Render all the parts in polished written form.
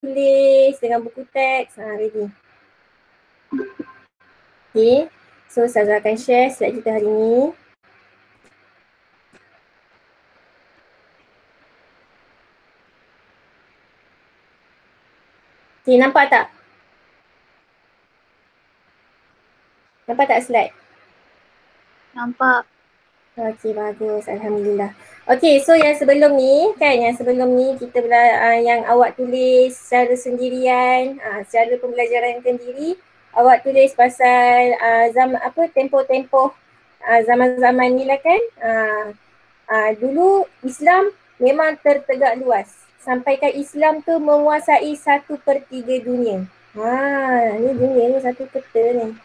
tulis dengan buku teks. Ready. Okay. So Ustazah akan share slide kita hari ni. Okay, nampak tak? Nampak tak slide? Nampak. Okey, bagus. Alhamdulillah. Okey, so yang sebelum ni kan, kita yang awak tulis secara sendirian, secara pembelajaran sendiri, awak tulis pasal tempoh-tempoh zaman-zaman ni lah kan. Dulu Islam memang tertegak luas. Sampaikan Islam tu menguasai 1/3 dunia. Ni dunia ni satu peta ni.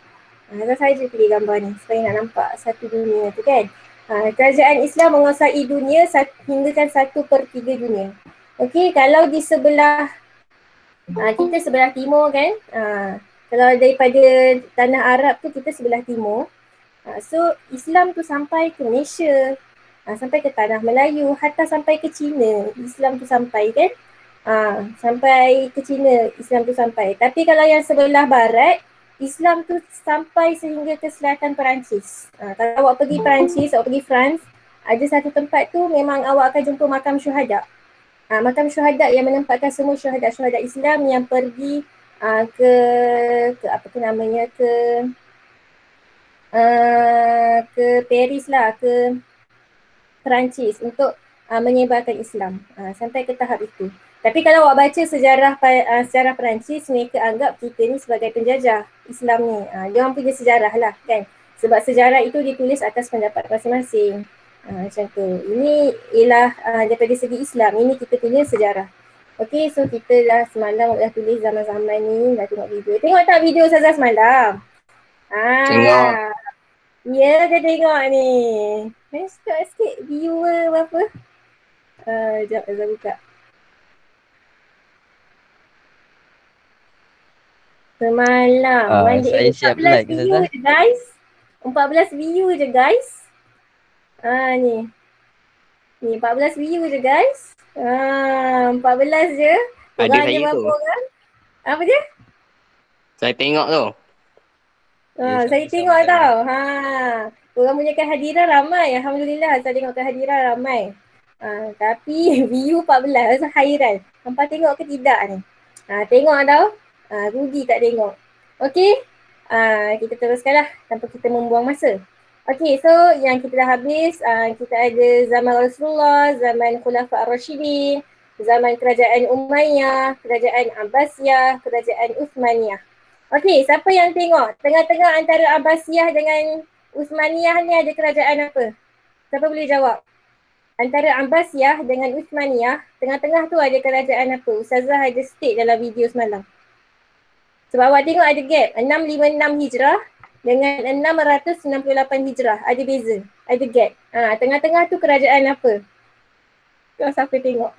Saya je pilih gambar ni supaya nak nampak satu dunia tu kan. Kerajaan Islam menguasai dunia hinggakan 1/3 dunia. Okey, kalau di sebelah kita sebelah timur kan. Kalau daripada tanah Arab tu kita sebelah timur. So Islam tu sampai ke Malaysia, sampai ke tanah Melayu, hatta sampai ke China. Islam tu sampai kan. Sampai ke China Islam tu sampai. Tapi kalau yang sebelah barat, Islam tu sampai sehingga ke selatan Perancis. Kalau awak pergi Perancis, awak pergi France, ada satu tempat tu memang awak akan jumpa makam syuhada. Makam syuhada yang menempatkan semua syuhada-syuhada Islam yang pergi ke Paris lah, ke Perancis untuk menyebarkan Islam. Sampai ke tahap itu. Tapi kalau awak baca sejarah Perancis, mereka anggap kita ni sebagai penjajah Islam ni. Dia orang punya sejarah lah kan. Sebab sejarah itu ditulis atas pendapat masing-masing. Macam tu. Ini ialah daripada segi Islam. Ini kita punya sejarah. Okay, so kita dah semalam dah tulis zaman-zaman ni, dah tengok video. Tengok tak video Ustazah semalam? Tengok. Ya, dia tengok ni. Start sikit viewer berapa? Sekejap Azhar buka. Semalam. Saya siap like view je guys. 14 view je guys. Ni. Ni 14 view je guys. 14 je. Ada Orang saya berapa tu. orang? Apa je? Saya tengok tu. Saya tengok tau. Orang punya kehadiran ramai. Alhamdulillah saya tengok kehadiran ramai. Tapi view 14. Rasa hairan. Hampa tengok ke tidak ni? Tengok tau. Rugi tak tengok. Okay. Kita teruskan lah tanpa kita membuang masa. Okay, so yang kita dah habis, kita ada zaman Rasulullah, zaman Khulafa Ar-Rashidin, zaman kerajaan Umayyah, kerajaan Abbasiyah, kerajaan Uthmaniyah. Okay, siapa yang tengok? Tengah-tengah antara Abbasiyah dengan Uthmaniyah ni ada kerajaan apa? Siapa boleh jawab? Antara Abbasiyah dengan Uthmaniyah, tengah-tengah tu ada kerajaan apa? Ustazah ada state dalam video semalam. Sebab awak tengok ada gap, 656 Hijrah dengan 668 Hijrah. Ada beza, ada gap. Tengah-tengah tu kerajaan apa? Kau siapa tengok?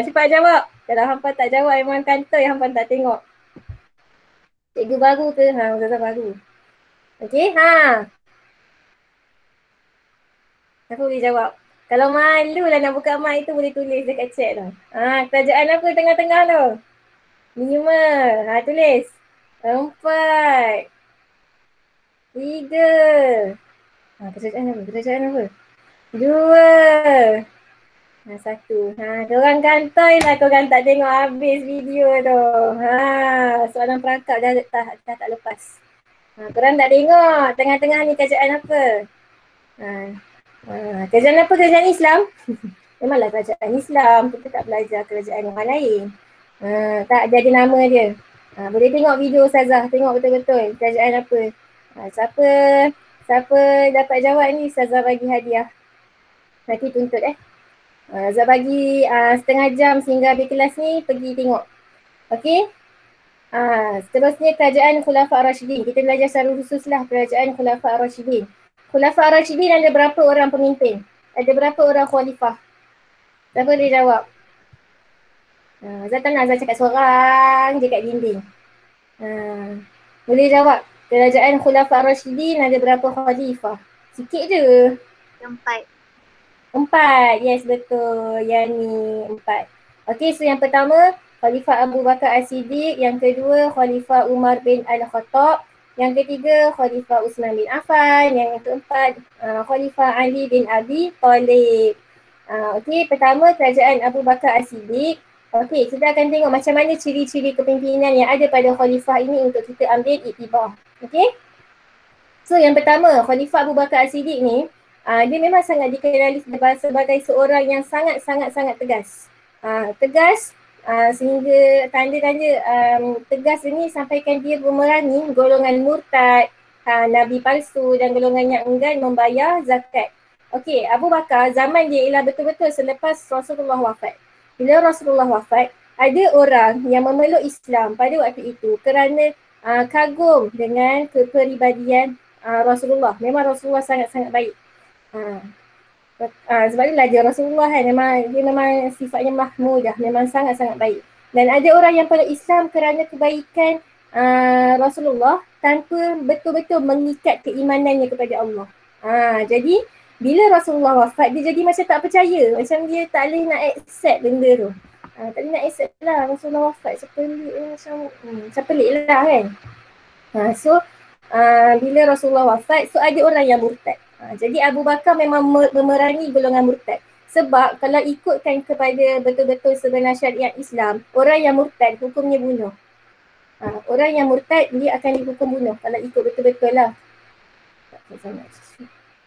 Cepat jawab. Kalau hampa tak jawab memang kantoi hampa tak tengok. Cikgu baru ke? Ustazah baru. Okay, siapa boleh jawab? Kalau malu lah nak buka mic tu boleh tulis dekat chat tu. Kerajaan apa tengah-tengah tu? 5. Tulis. 4. 3. Kerajaan apa? 2. 1. Korang kantoi lah korang tak tengok habis video tu. Soalan perangkap dah tak lepas. Korang tak tengok tengah-tengah ni kerajaan apa? Kerajaan apa? Kerajaan Islam? Memanglah kerajaan Islam. Kita tak belajar kerajaan yang lain. Tak ada nama dia. Boleh tengok video Ustazah. Tengok betul-betul kerajaan apa. Siapa dapat jawab ni Ustazah bagi hadiah. Nanti tuntut Ustazah bagi setengah jam sehingga habis kelas ni pergi tengok. Okay. Seterusnya kerajaan Khulafa Ar-Rashidin. Kita belajar secara khusus lah kerajaan Khulafa Ar-Rashidin. Khulafa Ar-Rashidin ada berapa orang pemimpin? Ada berapa orang khalifah? Siapa boleh jawab? Azhar tak nak Azhar cakap seorang je kat dinding. Boleh jawab? Kerajaan Khulafa Ar-Rashidin ada berapa khalifah? Sikit je. 4. Yes, betul. Yang ni 4. Okay, so yang pertama Khalifah Abu Bakar As-Siddiq, yang kedua Khalifah Umar bin Al-Khattab, yang ketiga Khalifah Uthman bin Affan, yang keempat Khalifah Ali bin Abi Thalib. Okey, pertama kerajaan Abu Bakar As-Siddiq. Okey, kita akan tengok macam mana ciri-ciri kepimpinan yang ada pada khalifah ini untuk kita ambil iktibar. Okey. So yang pertama, Khalifah Abu Bakar As-Siddiq ni, dia memang sangat dikenali sebagai seorang yang sangat-sangat tegas. Tegas sehingga tanda-tanda tegas ini sampaikan dia memerangi golongan murtad, nabi palsu dan golongan yang enggan membayar zakat. Okey, Abu Bakar zaman dia ialah betul-betul selepas Rasulullah wafat. Bila Rasulullah wafat, ada orang yang memeluk Islam pada waktu itu kerana kagum dengan kepribadian Rasulullah. Memang Rasulullah sangat-sangat baik. Sebab itulah dia Rasulullah kan, dia memang sifatnya mahmudah, memang sangat-sangat baik. Dan ada orang yang peluk Islam kerana kebaikan Rasulullah tanpa betul-betul mengikat keimanannya kepada Allah. Jadi bila Rasulullah wafat, dia jadi macam tak percaya, macam dia tak boleh nak accept benda tu. Tak boleh nak accept lah Rasulullah wafat, macam pelik lah kan. So bila Rasulullah wafat, so ada orang yang murtad. Jadi Abu Bakar memang memerangi golongan murtad. Sebab kalau ikutkan kepada betul-betul sebenar syariat Islam, orang yang murtad hukumnya bunuh. Orang yang murtad dia akan dihukum bunuh kalau ikut betul-betul lah.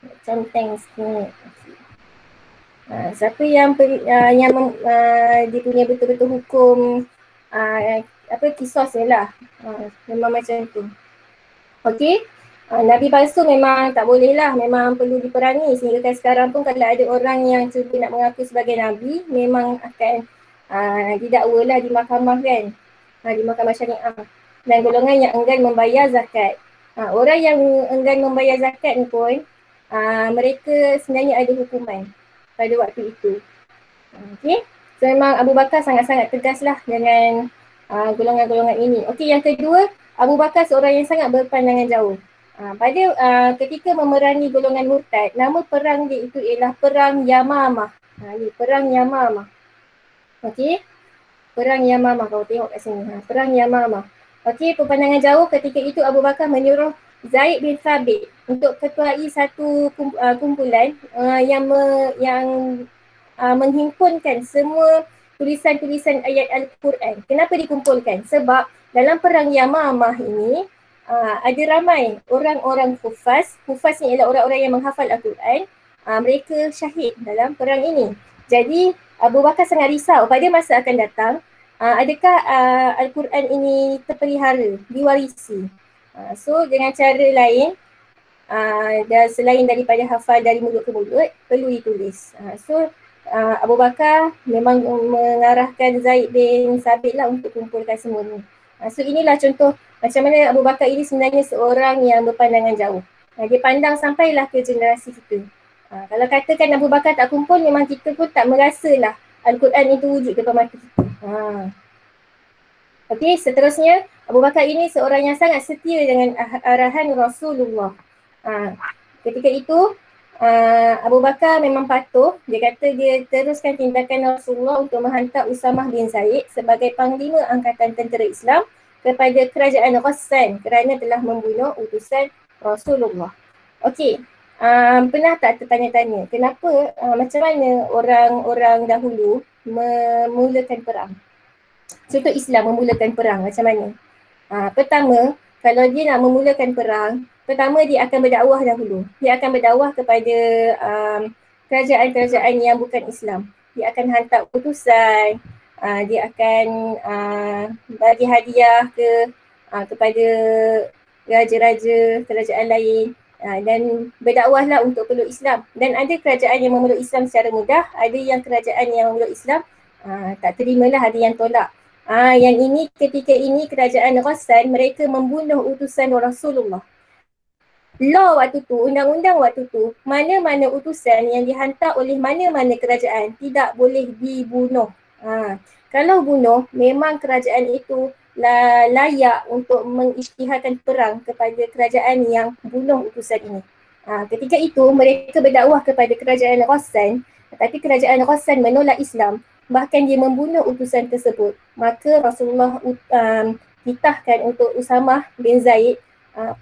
Macam tanks ni. Siapa yang dia punya betul-betul hukum kisos ni lah. Memang macam tu. Okey. Nabi palsu memang tak boleh lah, memang perlu diperangi. Sehingga sekarang pun kalau ada orang yang cuba nak mengaku sebagai Nabi, memang akan didakwa lah di mahkamah kan. Di mahkamah syariah. Dan golongan yang enggan membayar zakat. Orang yang enggan membayar zakat ni pun, mereka sebenarnya ada hukuman pada waktu itu. Okey. So memang Abu Bakar sangat-sangat tegas lah dengan golongan-golongan ini. Okey, yang kedua, Abu Bakar seorang yang sangat berpandangan jauh. Pada ketika memerangi golongan murtad, nama perang dia itu ialah Perang Yamamah. Perang Yamamah. Okey. Perang Yamamah, kalau tengok kat sini. Perang Yamamah. Okey, berpandangan jauh ketika itu Abu Bakar menyuruh Zaid bin Thabit untuk ketuai satu kumpulan yang menghimpunkan semua tulisan-tulisan ayat Al-Quran. Kenapa dikumpulkan? Sebab dalam Perang Yamamah ini ada ramai orang-orang hufaz. Hufaz ni ialah orang-orang yang menghafal Al-Quran. Mereka syahid dalam perang ini. Jadi Abu Bakar sangat risau pada masa akan datang, adakah Al-Quran ini terpelihara, diwarisi. So dengan cara lain, dan selain daripada hafal dari mulut ke mulut, perlu ditulis. So Abu Bakar memang mengarahkan Zaid bin Thabit lah untuk kumpulkan semua ni. So inilah contoh macam mana Abu Bakar ini sebenarnya seorang yang berpandangan jauh. Dia pandang sampailah ke generasi kita. Kalau katakan Abu Bakar tak kumpul, memang kita pun tak merasalah Al-Quran itu wujud depan mata kita. Okey, seterusnya Abu Bakar ini seorang yang sangat setia dengan arahan Rasulullah. Ketika itu Abu Bakar memang patuh. Dia kata dia teruskan tindakan Rasulullah untuk menghantar Usamah bin Zaid sebagai panglima angkatan tentera Islam kepada kerajaan Ghassan kerana telah membunuh utusan Rasulullah. Okey, pernah tak tertanya-tanya kenapa macam mana orang-orang dahulu memulakan perang? Contoh Islam memulakan perang macam mana? Pertama, kalau dia nak memulakan perang, pertama dia akan berdakwah dahulu. Dia akan berdakwah kepada kerajaan-kerajaan yang bukan Islam. Dia akan hantar utusan, dia akan bagi hadiah kepada raja-raja kerajaan lain dan berdakwahlah untuk peluk Islam. Dan ada kerajaan yang memeluk Islam secara mudah, ada yang kerajaan yang memeluk Islam tak terimalah, ada yang tolak. Yang ini ketika ini kerajaan Ghassan mereka membunuh utusan Rasulullah. Law waktu tu, undang-undang waktu tu, mana-mana utusan yang dihantar oleh mana-mana kerajaan tidak boleh dibunuh. Kalau bunuh, memang kerajaan itu layak untuk mengisytiharkan perang kepada kerajaan yang bunuh utusan ini. Ketika itu mereka berdakwah kepada kerajaan Ghassan, tapi kerajaan Ghassan menolak Islam. bahkan dia membunuh utusan tersebut. Maka Rasulullah titahkan untuk Usamah bin Zaid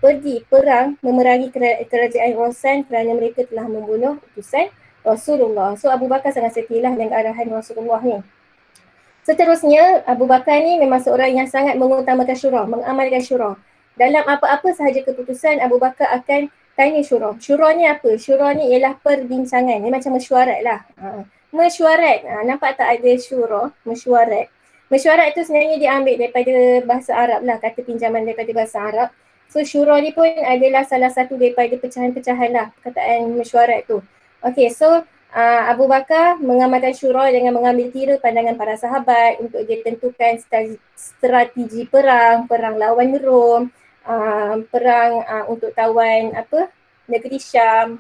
pergi perang memerangi kerajaan Rosan kerana mereka telah membunuh utusan Rasulullah. So Abu Bakar sangat setilah dengan arahan Rasulullah ni. Seterusnya, Abu Bakar ni memang seorang yang sangat mengutamakan syura, mengamalkan syura. Dalam apa-apa sahaja keputusan, Abu Bakar akan tanya syura. Syura ni apa? Syura ni ialah perbincangan. Dia macam mesyuarat lah. Mesyuarat. Nampak tak ada syura? Mesyuarat. Mesyuarat tu sebenarnya diambil daripada bahasa Arab lah, kata pinjaman daripada bahasa Arab. So syura ni pun adalah salah satu daripada pecahan-pecahan lah perkataan mesyuarat tu. Okay, so Abu Bakar mengamalkan syura dengan mengambil kira pandangan para sahabat untuk dia tentukan strategi perang, perang lawan Rom, perang untuk tawan negeri Syam.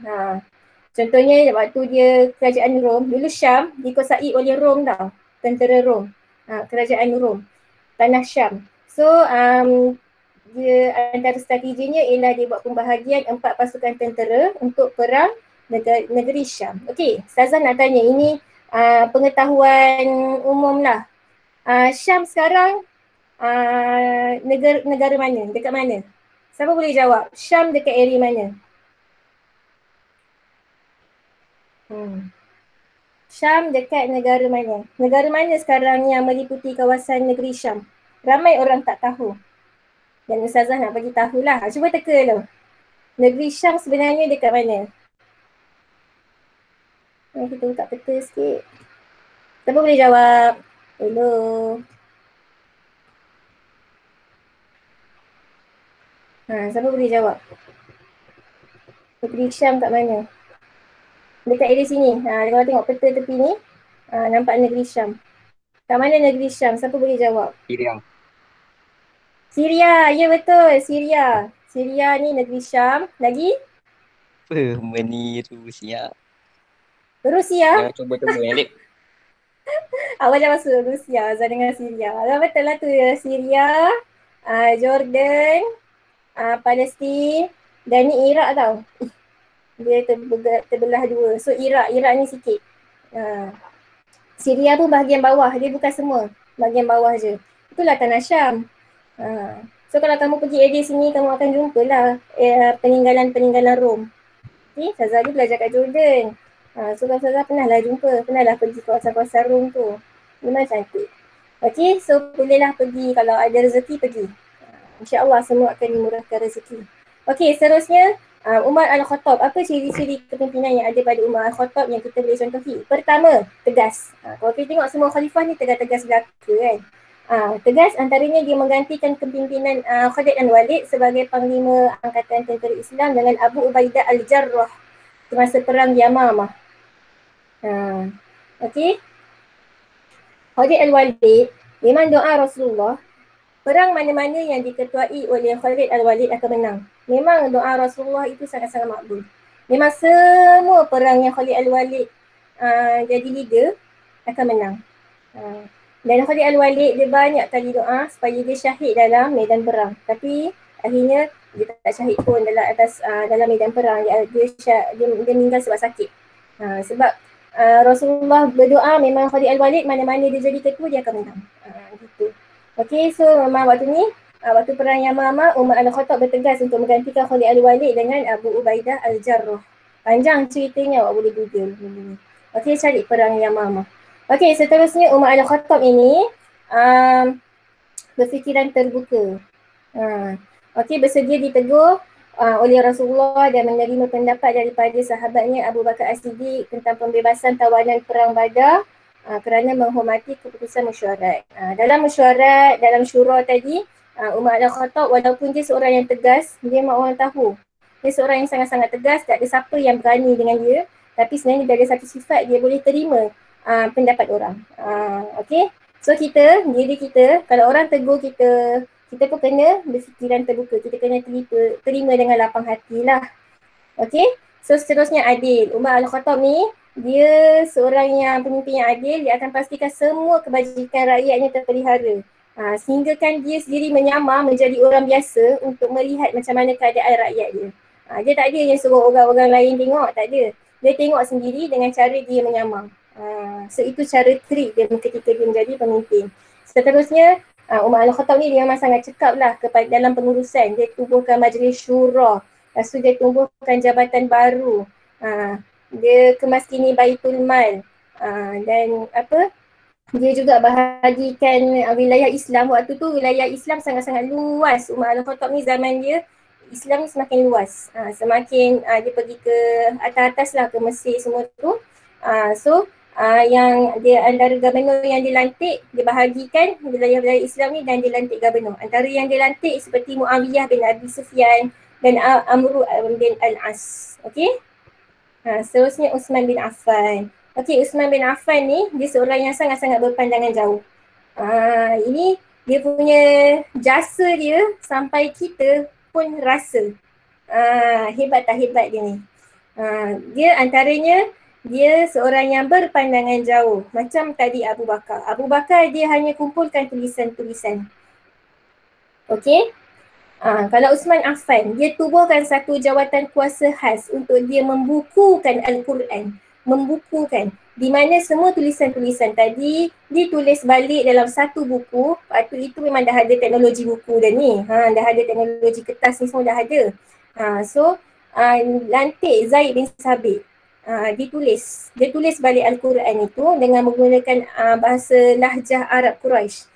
Contohnya waktu dia kerajaan Rom, dulu Syam dikuasai oleh Rom tau, tentera Rom, kerajaan Rom, tanah Syam. So dia antara strateginya ialah dia buat pembahagian 4 pasukan tentera untuk perang negeri Syam. Okey, Ustazah nak tanya, ini pengetahuan umum lah. Syam sekarang negara mana? Dekat mana? Siapa boleh jawab? Syam dekat area mana? Syam dekat negara mana? Negara mana sekarang yang meliputi kawasan negeri Syam? Ramai orang tak tahu. Dan Ustazah nak bagi tahulah. Cuba teka dulu. Negeri Syam sebenarnya dekat mana? Kita buka peta sikit. Siapa boleh jawab? Hello. Siapa boleh jawab? Negeri Syam kat mana? Dekat area sini. Kalau tengok peta tepi ni, nampak negeri Syam. Kat mana negeri Syam? Siapa boleh jawab? Syria. Syria, ya betul. Syria. Syria ni negeri Syam. Lagi? Apa meniru siap. Rusia? Jangan cuba-cuba Alip. Awak jangan masuk Rusia, Azhar dengan Syria. Betul lah tu ya. Syria, Jordan, Palestin dan ni Iraq tau. Dia terbelah dua. So Iraq ni sikit. Syria pun bahagian bawah, dia bukan semua. Bahagian bawah je. Itulah tanah Syam. So kalau kamu pergi area sini, kamu akan jumpalah peninggalan-peninggalan Rom. Okay, Ustazah ni belajar kat Jordan. So kalau Ustazah pernah lah pergi kawasan-kawasan Rom tu. Memang cantik. Okay, so bolehlah pergi, kalau ada rezeki pergi. InsyaAllah semua akan dimurahkan rezeki. Okay, seterusnya Umar Al-Khattab. Apa ciri-ciri kepimpinan yang ada pada Umar Al-Khattab yang kita boleh contohi? Pertama, tegas. Kalau kita tengok semua khalifah ni tegas-tegas belaka kan. Tegas, antaranya dia menggantikan kepimpinan Khalid bin Walid sebagai panglima angkatan tentera Islam dengan Abu Ubaidah Al-Jarrah semasa perang Yamamah. Okay. Khalid Al-Walid, memang doa Rasulullah, perang mana-mana yang diketuai oleh Khalid Al-Walid akan menang. Memang doa Rasulullah itu sangat-sangat makbul. Memang semua perang yang Khalid Al-Walid jadi leader akan menang. Dan Khalid Al-Walid dia banyak kali doa supaya dia syahid dalam medan perang. Tapi akhirnya dia tak syahid pun dalam medan perang. Dia meninggal sebab sakit. Sebab Rasulullah berdoa memang Khalid Al-Walid mana-mana dia jadi ketua dia akan menang. Gitu. Okay, so memang waktu ni, waktu perang Yamamah, Umar Al-Khattab bertegas untuk menggantikan Khalid Al-Walid dengan Abu Ubaidah Al-Jarrah. Panjang ceritanya, awak boleh google. Okay, cari perang Yamamah. Okay, seterusnya Umar Al-Khattab ini berfikiran terbuka. Okay, bersedia ditegur oleh Rasulullah dan menerima pendapat daripada sahabatnya Abu Bakar As-Siddiq tentang pembebasan tawanan perang Badar kerana menghormati keputusan mesyuarat. Dalam mesyuarat, dalam syura tadi, Umar Al-Khattab walaupun dia seorang yang tegas, dia mahu orang tahu. Dia seorang yang sangat-sangat tegas, tak ada siapa yang berani dengan dia. Tapi sebenarnya dia ada satu sifat, dia boleh terima pendapat orang. Okay, so diri kita, kalau orang tegur kita pun kena berfikiran terbuka. Kita kena terima dengan lapang hati lah. Okay, so seterusnya adil. Umar Al-Khattab ni, dia seorang yang pemimpin yang adil, dia akan pastikan semua kebajikan rakyatnya terpelihara. Sehingga kan dia sendiri menyamar menjadi orang biasa untuk melihat macam mana keadaan rakyat dia. Dia tak ada yang suruh orang-orang lain tengok, tak ada. Dia tengok sendiri dengan cara dia menyamar. So itu cara trik dia ketika dia menjadi pemimpin. Seterusnya Umar Al-Khattab ni dia memang sangat cekap lah kepada dalam pengurusan. Dia tubuhkan majlis syura. Lepas tu dia tubuhkan jabatan baru. Dia kemaskini Baitul Mal. Dan dia juga bahagikan wilayah Islam. Waktu tu wilayah Islam sangat-sangat luas. Umar Al-Khattab ni zaman dia Islam semakin luas. Semakin dia pergi ke atas-atas lah, ke Mesir semua tu. Yang dia antara gubernur yang dilantik, dia bahagikan wilayah-wilayah Islam ni dan dilantik gubernur. Antara yang dilantik seperti Muawiyah bin Abi Sufyan dan Amru bin Al-As. Okey? Seterusnya Uthman bin Affan. Okey, Uthman bin Affan ni dia seorang yang sangat-sangat berpandangan jauh. Ini dia punya jasa dia sampai kita pun rasa. Hebat tak hebat dia ni. Dia antaranya dia seorang yang berpandangan jauh. Macam tadi Abu Bakar. Abu Bakar dia hanya kumpulkan tulisan-tulisan. Okey? Kalau Uthman Affan, dia tubuhkan satu jawatan kuasa khas untuk dia membukukan Al-Quran. Membukukan. Di mana semua tulisan-tulisan tadi ditulis balik dalam satu buku. Lepas itu memang dah ada teknologi buku dah ni. Dah ada teknologi kertas ni semua dah ada. Lantik Zaid bin Sabit. Dia tulis balik Al-Quran itu dengan menggunakan bahasa lahjah Arab Quraisy.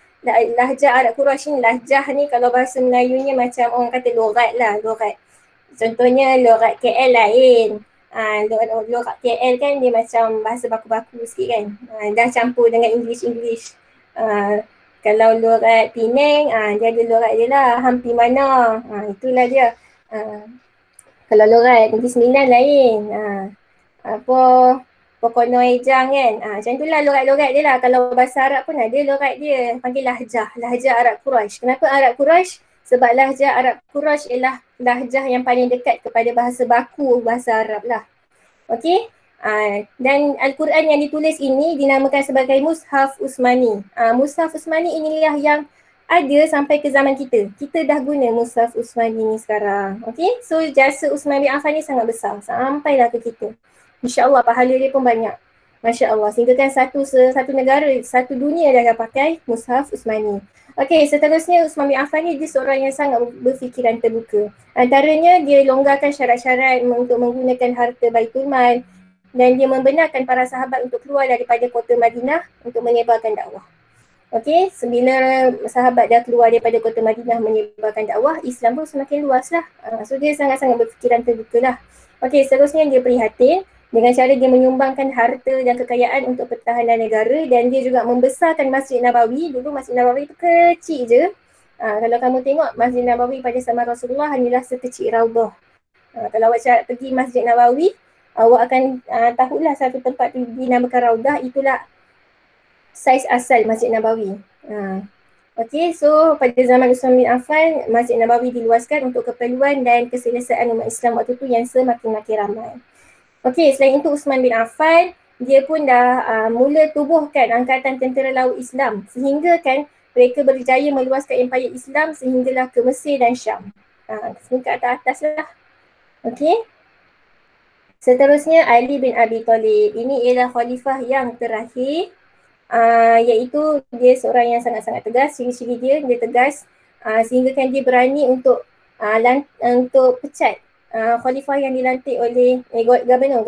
Lahjah Arab Quraisy ni, lahjah ni kalau bahasa Melayunya macam orang kata logat lah, logat. Contohnya logat KL lain. Logat KL kan dia macam bahasa baku-baku sikit kan. Dah campur dengan English. Kalau logat Penang, dia ada logat dia lah, hampi mana. Itulah dia. Kalau logat Negeri Sembilan lain. Pokono Ejang kan. Macam itulah logat-logat dia lah. Kalau bahasa Arab pun ada logat dia. Panggil lahjah Arab Quraisy. Kenapa Arab Quraisy? Sebab lahjah Arab Quraisy ialah lahjah yang paling dekat kepada bahasa baku bahasa Arab lah. Okey? Dan Al-Quran yang ditulis ini dinamakan sebagai Mushaf Utsmani. Mushaf Utsmani inilah yang ada sampai ke zaman kita. Kita dah guna Mushaf Utsmani ni sekarang. Okey? So jasa Uthman bin Affan ni sangat besar. Sampailah ke kita. InsyaAllah pahala dia pun banyak. Masya Allah. Sehingga kan satu negara, satu dunia dah pakai Mushaf Utsmani. Okey, seterusnya Uthman bin Affan ni dia seorang yang sangat berfikiran terbuka. Antaranya dia longgarkan syarat-syarat untuk menggunakan harta Baitul Mal dan dia membenarkan para sahabat untuk keluar daripada kota Madinah untuk menyebarkan dakwah. Okey, bila sahabat dah keluar daripada kota Madinah menyebarkan dakwah, Islam pun semakin luas lah. So dia sangat-sangat berfikiran terbuka lah. Okey, seterusnya dia prihatin dengan cara dia menyumbangkan harta dan kekayaan untuk pertahanan negara dan dia juga membesarkan Masjid Nabawi. Dulu Masjid Nabawi tu kecil je. Kalau kamu tengok Masjid Nabawi pada zaman Rasulullah hanyalah sekecil Raudhah. Kalau awak pergi Masjid Nabawi, awak akan tahulah satu tempat tu dinamakan Raudhah, itulah saiz asal Masjid Nabawi. Okey, so pada zaman Uthman bin Affan, Masjid Nabawi diluaskan untuk keperluan dan keselesaan umat Islam waktu tu yang semakin-makin ramai. Okey, selain itu Uthman bin Affan, dia pun dah mula tubuhkan Angkatan Tentera Laut Islam sehingga kan mereka berjaya meluaskan empayar Islam sehinggalah ke Mesir dan Syam. Sehingga ke atas lah. Okey. Seterusnya Ali bin Abi Thalib. Ini ialah khalifah yang terakhir. Iaitu dia seorang yang sangat-sangat tegas. Ciri-ciri dia tegas sehingga kan dia berani untuk pecat khalifah yang dilantik oleh gubernur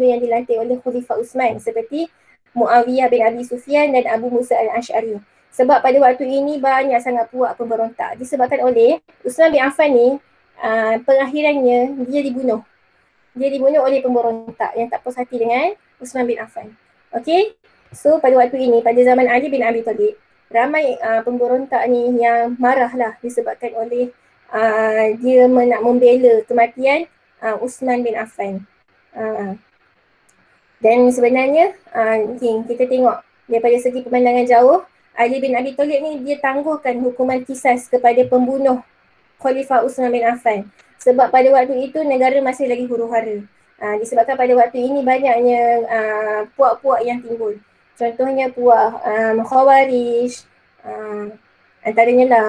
yang dilantik oleh Khalifah Uthman seperti Muawiyah bin Abi Sufyan dan Abu Musa al-Ash'ari. Sebab pada waktu ini banyak sangat puak pemberontak disebabkan oleh Uthman bin Affan ni pengakhirannya dia dibunuh. Dia dibunuh oleh pemberontak yang tak puas hati dengan Uthman bin Affan. Okey. So pada waktu ini, pada zaman Ali bin Abi Thalib, ramai pemberontak ni yang marah lah disebabkan oleh dia nak membela kematian Uthman bin Affan. Dan sebenarnya kita tengok daripada segi pemandangan jauh, Ali bin Abi Thalib ni dia tangguhkan hukuman kisas kepada pembunuh Khalifah Uthman bin Affan. Sebab pada waktu itu negara masih lagi huru-hara. Disebabkan pada waktu ini banyaknya puak-puak yang timbul. Contohnya puak Khawarij, antaranya lah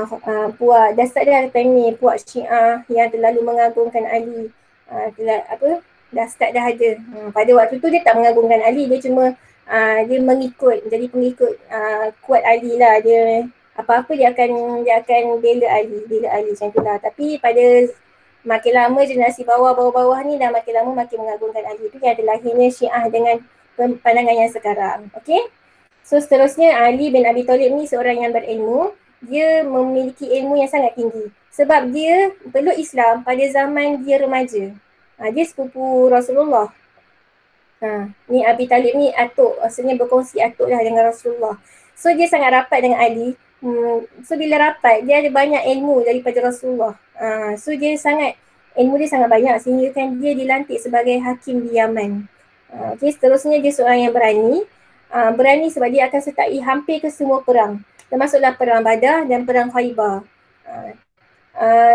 puak dah start dah time ni, puak Syiah yang terlalu mengagungkan Ali. Dah start dah ada. Pada waktu tu dia tak mengagungkan Ali, dia cuma dia mengikut, jadi pengikut kuat Ali lah. Dia apa-apa dia akan bela Ali macam tu lah. Tapi pada makin lama generasi bawah ni dah makin lama makin mengagungkan Ali. Itu yang ada lahirnya Syiah dengan pandangan yang sekarang. Okay. So seterusnya Ali bin Abi Thalib ni seorang yang berilmu. Dia memiliki ilmu yang sangat tinggi. Sebab dia peluk Islam pada zaman dia remaja. Dia sepupu Rasulullah. Ni Abi Talib ni atuk, maksudnya berkongsi atuk lah dengan Rasulullah. So dia sangat rapat dengan Ali. So bila rapat, dia ada banyak ilmu daripada Rasulullah. So ilmu dia sangat banyak sehingga kan dia dilantik sebagai hakim di Yaman. Okay, seterusnya dia seorang yang berani. Berani sebab dia akan sertai hampir ke semua perang. Termasuklah perang Badar dan perang Khaybar.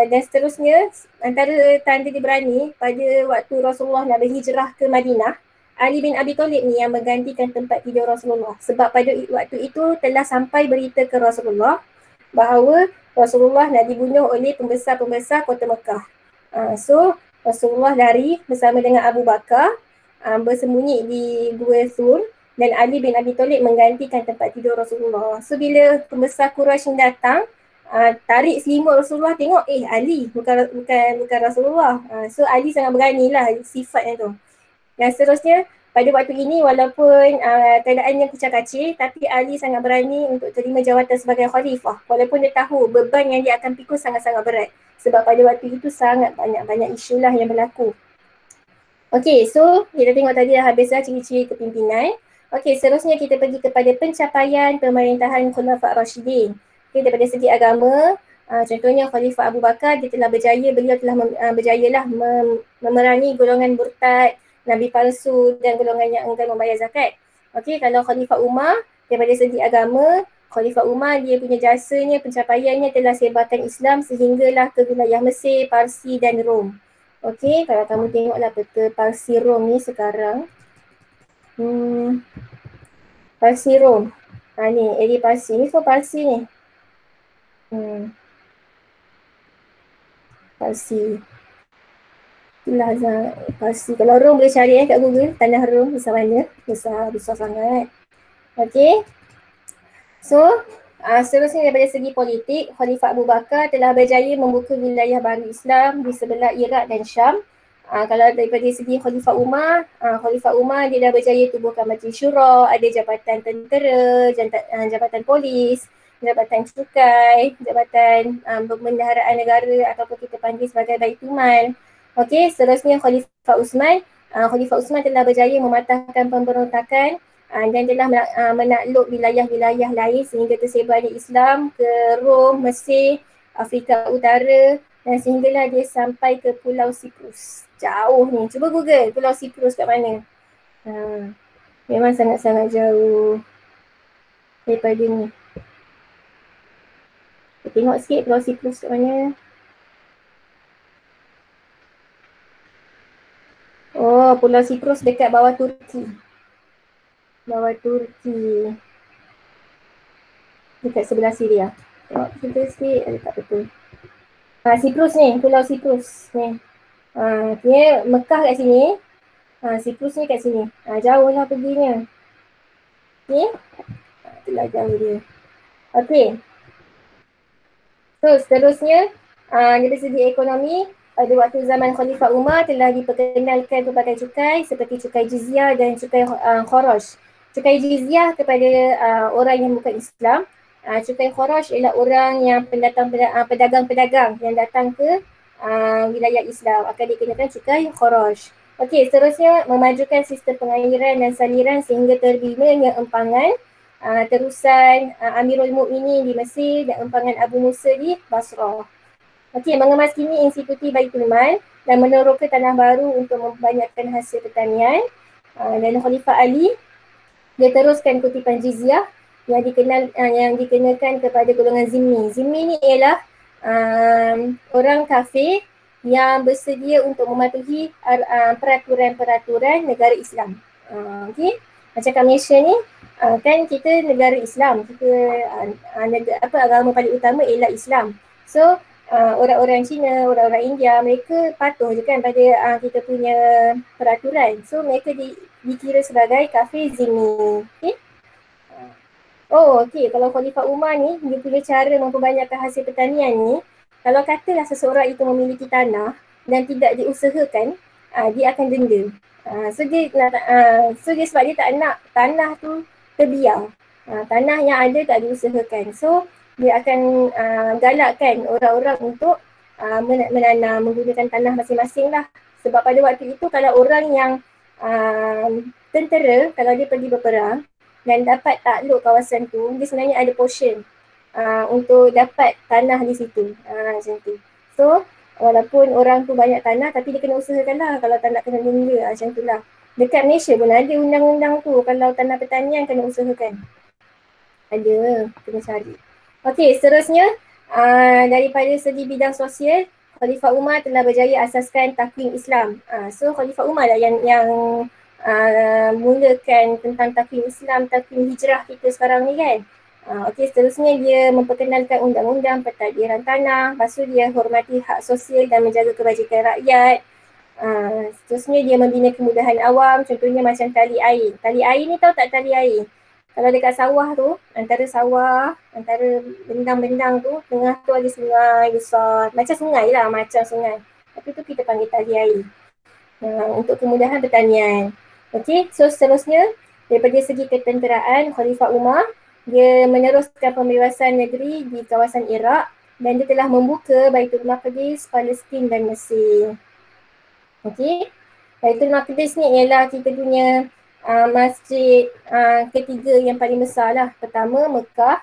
Dan seterusnya, antara tanda dia berani pada waktu Rasulullah nak berhijrah ke Madinah, Ali bin Abi Thalib ni yang menggantikan tempat tidur Rasulullah. Sebab pada waktu itu telah sampai berita ke Rasulullah bahawa Rasulullah nak dibunuh oleh pembesar-pembesar kota Mekah. So Rasulullah lari bersama dengan Abu Bakar bersembunyi di Gua Thur dan Ali bin Abi Thalib menggantikan tempat tidur Rasulullah. So bila pembesar Quraisy datang, tarik selimut Rasulullah, tengok Ali bukan Rasulullah. So Ali sangat beranilah sifatnya tu. Dan seterusnya pada waktu ini walaupun keadaannya kucak-kacir, tapi Ali sangat berani untuk terima jawatan sebagai khalifah walaupun dia tahu beban yang dia akan pikul sangat-sangat berat. Sebab pada waktu itu sangat banyak isu lah yang berlaku. Okay, so kita tengok tadi dah habis lah ciri-ciri kepimpinan. Okay, seterusnya kita pergi kepada pencapaian pemerintahan Khulafa' Rashidin. Okay, daripada segi agama, contohnya Khalifah Abu Bakar, dia telah berjaya, beliau telah berjayalah memerangi golongan murtad, Nabi palsu dan golongan yang enggan membayar zakat. Okey, kalau Khalifah Umar, daripada segi agama, Khalifah Umar dia punya jasanya, pencapaiannya telah sebarkan Islam sehinggalah ke wilayah Mesir, Parsi dan Rom. Okey, kalau kamu tengoklah peta Parsi Rom ni sekarang. Parsi Rom. Ni area Parsi ni, so Parsi ni. Parsi. Itulah Parsi. Kalau Rom boleh cari kat Google, tanah Rom besar mana? Besar sangat. Okey. So, seterusnya daripada segi politik, Khalifah Abu Bakar telah berjaya membuka wilayah baru Islam di sebelah Iraq dan Syam. Kalau daripada segi Khalifah Umar dia dah berjaya tubuhkan Majlis Syura, ada jabatan tentera, jabatan polis, jabatan cukai, jabatan pembendaharaan negara ataupun kita panggil sebagai Baitumal. Okey, seterusnya Khalifah Uthman. Khalifah Uthman telah berjaya mematahkan pemberontakan dan telah menakluk wilayah-wilayah lain sehingga tersebarnya Islam ke Rom, Mesir, Afrika Utara dan sehinggalah dia sampai ke Pulau Siprus. Jauh ni. Cuba Google Pulau Siprus kat mana. Memang sangat-sangat jauh daripada ni. Kita tengok sikit Pulau Siprus kat mana. Oh, Pulau Siprus dekat bawah Turki. Dekat sebelah Syria. Tengok kita sikit, ada tak betul. Siprus ni, Pulau Siprus ni. Dia Mekah kat sini. Siprus ni kat sini. Jauh lah perginya. Okay. Itulah jauh dia. Okay. So seterusnya, dari segi ekonomi, pada waktu zaman Khalifah Umar telah diperkenalkan pelbagai cukai seperti cukai jizyah dan cukai kharaj. Cukai jizyah kepada orang yang bukan Islam. Cukai kharaj ialah orang yang pedagang-pedagang yang datang ke wilayah Islam akan dikenakan cukai kharaj. Okey, seterusnya memajukan sistem pengairan dan saliran sehingga terbinanya empangan terusan Amirul Mukminin di Mesir dan empangan Abu Musa di Basrah. Okey, mengemaskini institusi Baitul Mal dan meneroka tanah baru untuk membanyakkan hasil pertanian. Dan Khalifah Ali dia teruskan kutipan jizyah yang dikenakan kepada golongan zimmi. Zimmi ni ialah orang kafir yang bersedia untuk mematuhi peraturan-peraturan negara Islam. Okey, macam kat Malaysia ni kan kita negara Islam, kita agama paling utama ialah Islam. So orang-orang Cina, orang-orang India, mereka patuh je kan pada kita punya peraturan. So mereka dikira sebagai kafir zimmi. Okay? Oh okey, kalau Khalifah Umar ni, dia punya cara memperbanyakkan hasil pertanian ni, kalau katalah seseorang itu memiliki tanah dan tidak diusahakan, dia akan denda. So dia sebab dia tak nak tanah tu terbiar. Tanah yang ada tak diusahakan. So dia akan galakkan orang-orang untuk menanam, menggunakan tanah masing-masing lah. Sebab pada waktu itu kalau orang yang tentera, kalau dia pergi berperang dan dapat takluk kawasan tu, dia sebenarnya ada portion untuk dapat tanah di situ. Macam tu. So walaupun orang tu banyak tanah tapi dia kena usahakan lah kalau tak nak kena denda. Macam tu lah. Dekat Malaysia pun ada undang-undang tu, kalau tanah pertanian kena usahakan. Ada, kena cari. Okey, seterusnya daripada segi bidang sosial, Khalifah Umar telah berjaya asaskan takwim Islam. So Khalifah Umar lah yang mulakan tentang takwim Islam, takwim hijrah kita sekarang ni kan. Okey, seterusnya dia memperkenalkan undang-undang pentadbiran tanah, lepas tu dia hormati hak sosial dan menjaga kebajikan rakyat. Seterusnya dia membina kemudahan awam, contohnya macam tali air. Tali air ni tahu tak tali air? Kalau dekat sawah tu, antara bendang-bendang tu, tengah tu ada sungai besar. Macam sungai lah, macam sungai. Tapi tu kita panggil tali air. Untuk kemudahan pertanian. Okey, so seterusnya daripada segi ketenteraan, Khalifah Umar dia meneruskan pembebasan negeri di kawasan Iraq dan dia telah membuka Baitul Maqdis, Palestin dan Mesir. Okey, Baitul Maqdis ni ialah kita punya masjid ketiga yang paling besar lah. Pertama Mekah,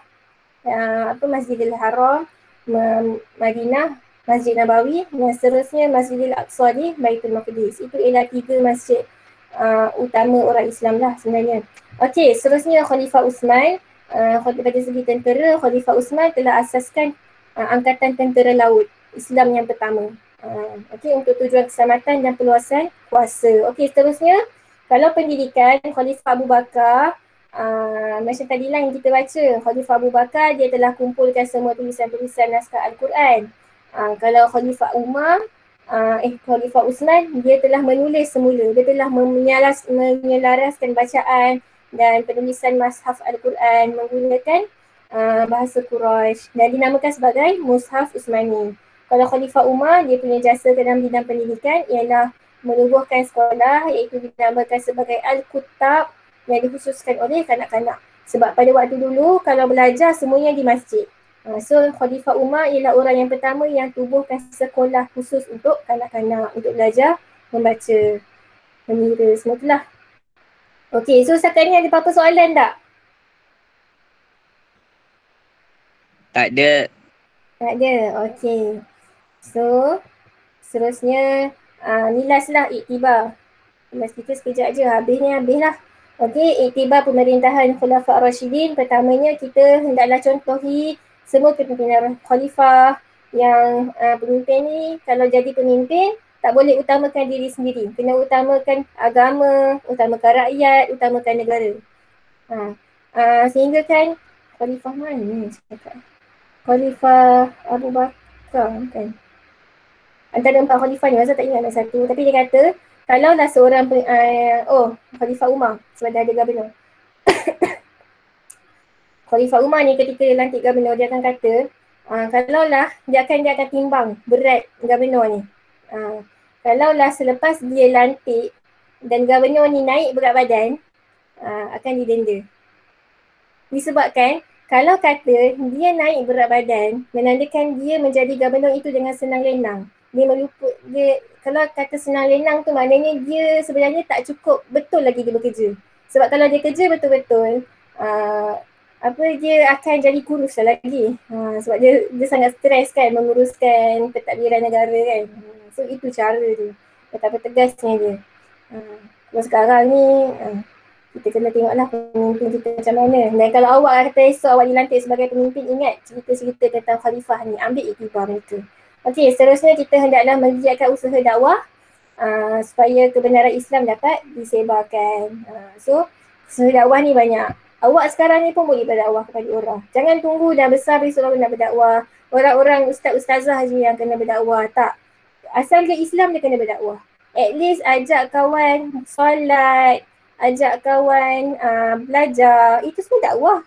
Masjidil Haram, Madinah, Masjid Nabawi, dan seterusnya Masjidil Aqsa di Baitul Maqdis. Itu ialah 3 masjid utama orang Islam lah sebenarnya. Okey, seterusnya Khalifah Uthman. Pada segi tentera, Khalifah Uthman telah asaskan Angkatan Tentera Laut Islam yang pertama. Okey, untuk tujuan keselamatan dan perluasan kuasa. Okey, seterusnya kalau pendidikan, Khalifah Abu Bakar, macam tadi lah yang kita baca, Khalifah Abu Bakar dia telah kumpulkan semua tulisan-tulisan naskah Al-Quran. Kalau Khalifah Umar, Khalifah Uthman, dia telah menulis semula, dia telah menyelaraskan bacaan dan penulisan Mushaf Al-Quran menggunakan bahasa Quraisy dan dinamakan sebagai Mushaf Uthmani. Kalau Khalifah Umar, dia punya jasa dalam bidang pendidikan ialah menubuhkan sekolah iaitu dinamakan sebagai Al-Kuttab yang dikhususkan oleh kanak-kanak. Sebab pada waktu dulu kalau belajar semuanya di masjid. So Khalifah Umar ialah orang yang pertama yang tubuhkan sekolah khusus untuk kanak-kanak untuk belajar membaca, mengira, semua itulah. Okey, so setakat ni ada apa-apa soalan tak? Tak ada. Tak ada, okey. So, seterusnya ni last lah iktibar. Last kita sekejap je, habislah. Okey, iktibar pemerintahan Khulafa' Ar-Rashidin. Pertamanya kita hendaklah contohi semua kepimpinan khalifah yang pemimpin ni kalau jadi pemimpin tak boleh utamakan diri sendiri. Kena utamakan agama, utamakan rakyat, utamakan negara. Sehingga kan Khalifah mana ni cakap? Khalifah Abu Bakar kan? Antara 4 khalifah ni, masa tak ingat nak satu. Tapi dia kata, kalaulah seorang, Khalifah Umar sebab dah ada governor. Khalifah Umar ni ketika dia lantik governor, dia akan kata, kalaulah dia akan timbang berat governor ni. Kalaulah selepas dia lantik dan governor ni naik berat badan, akan didenda. Disebabkan kalau kata dia naik berat badan, menandakan dia menjadi governor itu dengan senang lenang. Kalau kata senang lenang tu maknanya dia sebenarnya tak cukup betul lagi dia bekerja. Sebab kalau dia kerja betul-betul, dia akan jadi kurus lagi. Sebab dia sangat stres kan menguruskan pentadbiran negara kan. So itu cara dia. Betapa tegasnya dia. Kalau sekarang ni kita kena tengoklah pemimpin kita macam mana. Dan kalau awak kata esok awak dilantik sebagai pemimpin, ingat cerita-cerita tentang khalifah ni, ambil iktibar mereka. Okey, seterusnya kita hendaklah menggiatkan usaha dakwah supaya kebenaran Islam dapat disebarkan. So usaha dakwah ni banyak. Awak sekarang ni pun boleh berdakwah kepada orang. Jangan tunggu dah besar besok baru nak berdakwah. Orang-orang ustaz-ustazah je yang kena berdakwah. Tak. Asal dia Islam dia kena berdakwah. At least ajak kawan solat, ajak kawan belajar. Itu semua dakwah.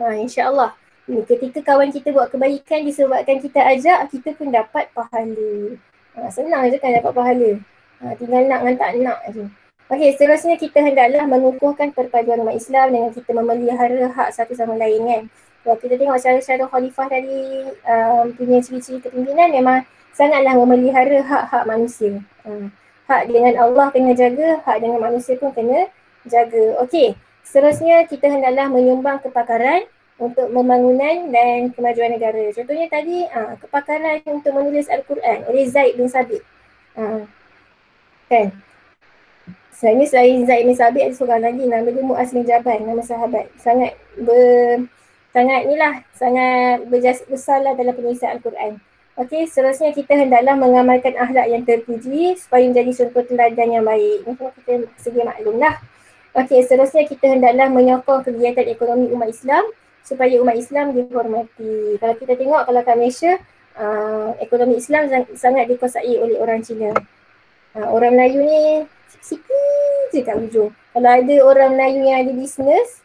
InsyaAllah. Ketika kawan kita buat kebaikan disebabkan kita ajak, kita pun dapat pahala. Senang je kan dapat pahala. Tinggal nak dengan tak nak je. Okey, seterusnya kita hendaklah mengukuhkan perpaduan umat Islam dengan kita memelihara hak satu sama lain kan. Kalau kita tengok cara-cara khalifah tadi punya ciri-ciri kepimpinan memang sangatlah memelihara hak-hak manusia. Hak dengan Allah kena jaga, hak dengan manusia pun kena jaga. Okey, seterusnya kita hendaklah menyumbang kepakaran untuk pembangunan dan kemajuan negara. Contohnya tadi kepakaran untuk menulis Al-Quran oleh Zaid bin Sabit. Kan? Sebenarnya selain Zaid bin Sabit ada seorang lagi nama dia Muaz bin Jabal, nama sahabat. Sangat berjasa besarlah dalam penulisan Al-Quran. Okey, seterusnya kita hendaklah mengamalkan akhlak yang terpuji supaya menjadi contoh teladan yang baik. Ini semua kita sedia maklumlah. Okey, seterusnya kita hendaklah menyokong kegiatan ekonomi umat Islam supaya umat Islam dihormati. Kalau kita tengok kalau kat Malaysia, ekonomi Islam sangat dikuasai oleh orang Cina. Orang Melayu ni sikit je kat ujung. Kalau ada orang Melayu yang ada bisnes,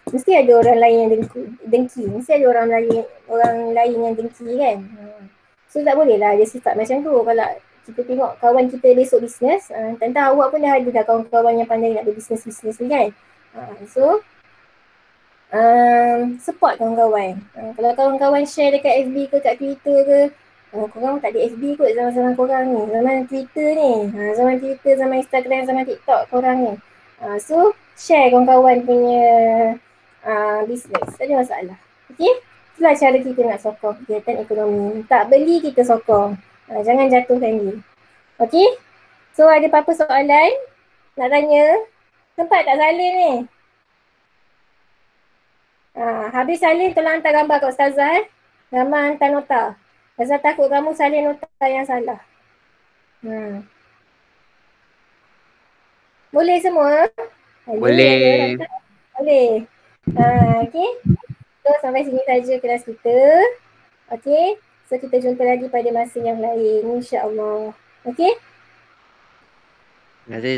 mesti ada orang lain yang dengki. Mesti ada orang lain yang dengki kan. So tak boleh lah dia sifat macam tu. Kalau kita tengok kawan kita besok bisnes, tentang awak pun dah ada dah kawan-kawan yang pandai nak berbisnes-bisnes ni kan. So support kawan-kawan. Kalau kawan-kawan share dekat FB ke kat Twitter ke, korang tak ada FB kot zaman-zaman korang ni. Zaman Twitter ni. Zaman Twitter, zaman Instagram, zaman TikTok korang ni. So share kawan-kawan punya bisnes. Tak ada masalah. Okay? Itulah cara kita nak sokong kegiatan ekonomi. Tak beli kita sokong. Jangan jatuhkan dia. Okay? So ada apa-apa soalan? Nak tanya? Sempat tak salin ni? Habis salin tolong hantar gambar kat Ustazah Gambar hantar nota. Pasal takut kamu salin nota yang salah. Boleh semua? Boleh. Boleh. Okay. So sampai sini saja kelas kita. Okay. So kita jumpa lagi pada masa yang lain. InsyaAllah. Okay. Terima kasih.